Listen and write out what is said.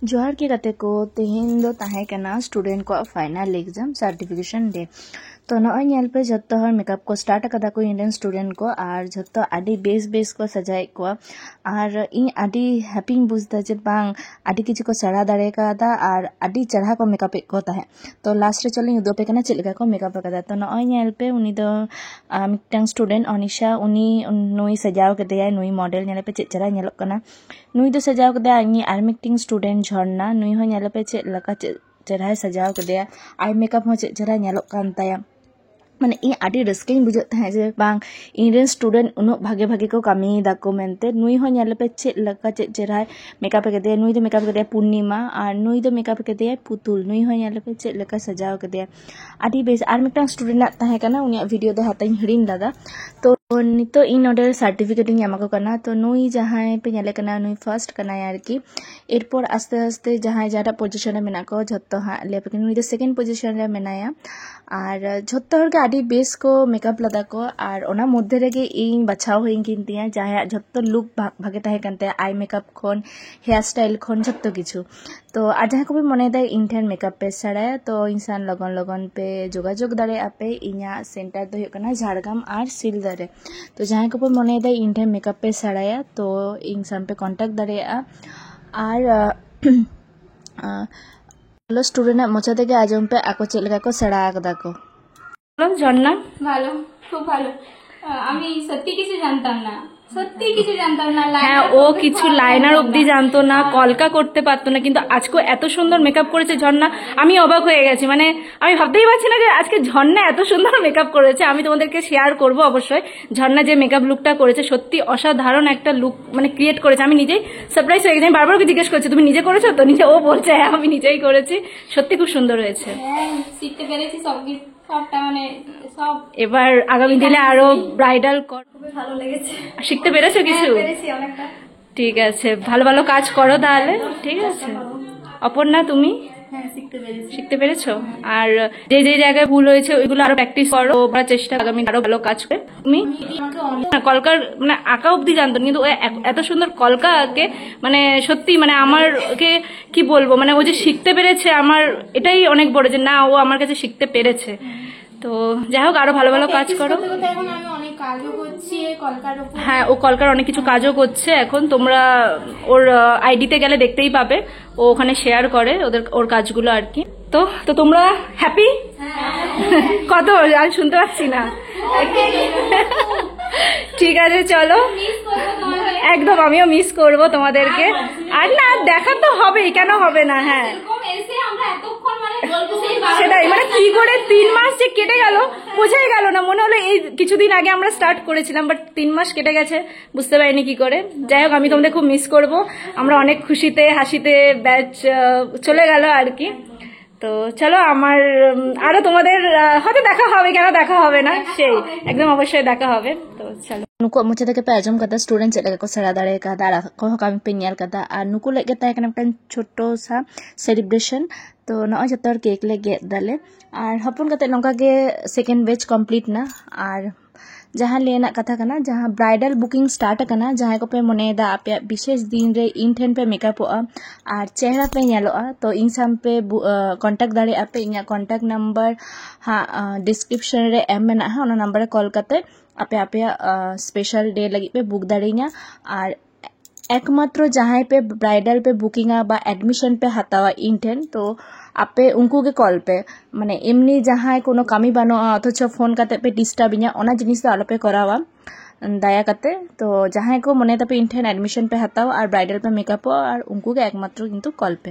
जोहार के गाते को तेहेन दो ताहे कना स्टूडेंट को फाइनल एग्जाम सर्टिफिकेशन डे तो नॉय नेल पे जत्तो हर मेकअप को स्टार्ट कदा को इंडियन स्टूडेंट को आर जत्तो आडी बेस को सजाए को आर इन आडी हैप्पी बुझदा जे बांग आडी किछु को सड़ा दाड़े कादा आर आडी चढ़ा को मेकअप को ताहे तो लास्ट रे चलो दो पे कना चलका को मेकअप कदा तो नॉय नेल पे उनी दो मिटन स्टूडेंट अनिशा उनी नुई सजाव कदे नुई मॉडल नेल पे चेचरा नेलो कना नुई दो सजाव कदे आनी आर मिटन स्टूडेंट झरना नुई हो नेल पे चे लका चेहरा सजाव कदे आई मेकअप हो चेहरा नेलो कान ताया माने इन आडी रस्किंग बुझत है जे बांग इंडियन स्टूडेंट उनो भागे भागे को कमी दाको मेनते नुई हो नेल पे चे लका चेहरा मेकअप कदे नुई दो मेकअप कदे पूर्णिमा और नुई दो मेकअप कदे पुतुल नुई हो नेल पे चे लका सजाव कदे आडी बेस आर मिटन स्टूडेंट ताहे कना उनिया वीडियो दो हाताई हिडिन दादा तो नितो इन ऑर्डर सर्टिफिकेट यामाको कना तो नुई जहां पे नेले कना नुई फर्स्ट कना यार की एरपोर आस्ते आस्ते जहां जाटा पोजीशन रे मेना को झत्तो हा ले पे नुई दो सेकंड पोजीशन रे मेनाया और झत्तो हर के आडी बेस को मेकअप लदा को और ओना मध्य रे के इन बचाव होइन किनतिया जहां झत्तो लुक भागे ताहे कनते आई मेकअप खन हेयर स्टाइल खन झत्तो किछु तो आ जहां को भी मने दा इंटर्न मेकअप पे सड़ा तो इंसान लगन लगन पे जोगाजोग दाड़े आपे इना सेंटर दो कना झाड़गाम और सिलदर रे तो जहां को भी मने दा इंटर्न मेकअप पे सड़ाया तो इंसान पे कांटेक्ट दाड़ेया और हेलो स्टूडेंट मोचा থেকে आजम पे आको चेक लगा को सड़ा आकदा को हेलो झरना ভালো খুব ভালো আমি সত্যি কিছু জানতাম না হ্যাঁ ও কিছু লাইনার অবধি জানতো না কলকা করতে পারতো না কিন্তু আজকে এত সুন্দর মেকআপ করেছে ঝর্ণা আমি অবাক হয়ে গেছি মানে আমি ভাবতেই পারছি না যে আজকে ঝর্ণা এত সুন্দর মেকআপ করেছে আমি তোমাদেরকে শেয়ার করব অবশ্যই ঝর্ণা যে মেকআপ লুকটা করেছে সত্যি অসাধারণ একটা লুক মানে ক্রিয়েট করেছে আমি নিজেই সারপ্রাইজ হয়ে গেছি আমি বারবার ওকে জিজ্ঞেস করছি তুমি নিজে করেছো তো নিজে ও বলছে হ্যাঁ আমি নিজেই করেছি সত্যি খুব সুন্দর হয়েছে শিখতে পেরেছি সবটা মানে সব এবার আগামী দিনে আরো ব্রাইডাল খুবই ভালো লেগেছে শিখতে পেরেছো কিছু পেরেছি অনেকটা ঠিক আছে ভালো ভালো কাজ করো তাহলে ঠিক আছে অপর্ণা তুমি হ্যাঁ শিখতে পেরেছো আর যে যে জায়গায় ভুল হয়েছে ওইগুলো আরো প্র্যাকটিস করো বা চেষ্টা আগামী আরো ভালো কাজ করে তুমি কলকার মানে আঁকা অবধি জানতো কিন্তু এত সুন্দর কলকা আঁকে মানে সত্যি মানে আমারকে কি বলবো মানে ও যে শিখতে পেরেছে আমার এটাই অনেক বড় যে না ও আমার কাছে শিখতে পেরেছে তো যাই হোক আরো ভালো ভালো কাজ করো হ্যাঁ ও কলকার অনেক কিছু কাজও করছে এখন তোমরা ওর আইডিতে গেলে দেখতেই পাবে ও ওখানে শেয়ার করে ওর কাজগুলো আর কি তো তো তোমরা হ্যাপি কত আমি শুনতে পাচ্ছি না ঠিক আছে চলো একদম আমিও মিস করব তোমাদেরকে আর না দেখা তো হবেই কেন হবে না হ্যাঁ সেটাই মানে কি করে 3 মাস যে কেটে গেল বোঝাই গেল না মনে হলো এই কিছুদিন আগে আমরা স্টার্ট করেছিলাম বাট 3 মাস কেটে গেছে বুঝতে পারিনি কি করে যাই হোক আমি তোমাদের খুব মিস করব আমরা অনেক খুশিতে হাসিতে ব্যাচ চলে গেল আর কি তো চলো আমার আরো তোমাদের হয়তো দেখা হবে কেন দেখা হবে না সেই একদম অবশ্যই দেখা হবে তো চলো नुको मुझे तक पे आजम कदा स्टूडेंट चले को सड़ा दाड़े का दाड़ा को काम पे नियल कदा और नुको लेके ताय कना छोटो सा सेलिब्रेशन तो न जतर केक ले गे दाले और हपन कते नंका के सेकंड बैच कंप्लीट ना और जहाँ लेना कथा कना जहाँ ब्राइडल बुकिंग स्टार्ट कना जहाँ को पे मनेदा आपे विशेष दिन रे इन ठेन पे मेकअप और चेहरा पे नेलो तो इन साम पे कांटेक्ट दाड़े आपे इना कांटेक्ट नंबर हाँ डिस्क्रिप्शन रे एम मेना है ओना नंबर कॉल करते आपे आपे स्पेशल डे लगी पे बुक दाड़ेኛ और एकमात्र जहाँ पे ब्राइडल पे बुकिंग बा एडमिशन पे हतावा इंटेन तो आपे उनको के कॉल पे माने एमनी जहाँ कोनो कामी बानो अथच फोन करते पे डिस्टर्ब इना ओना जिनिस आलो पे करावा दया करते तो जहाँ को मने तपे इंटेन एडमिशन पे हतावा और ब्राइडल पे मेकअप और उनको के एकमात्र किंतु कॉल पे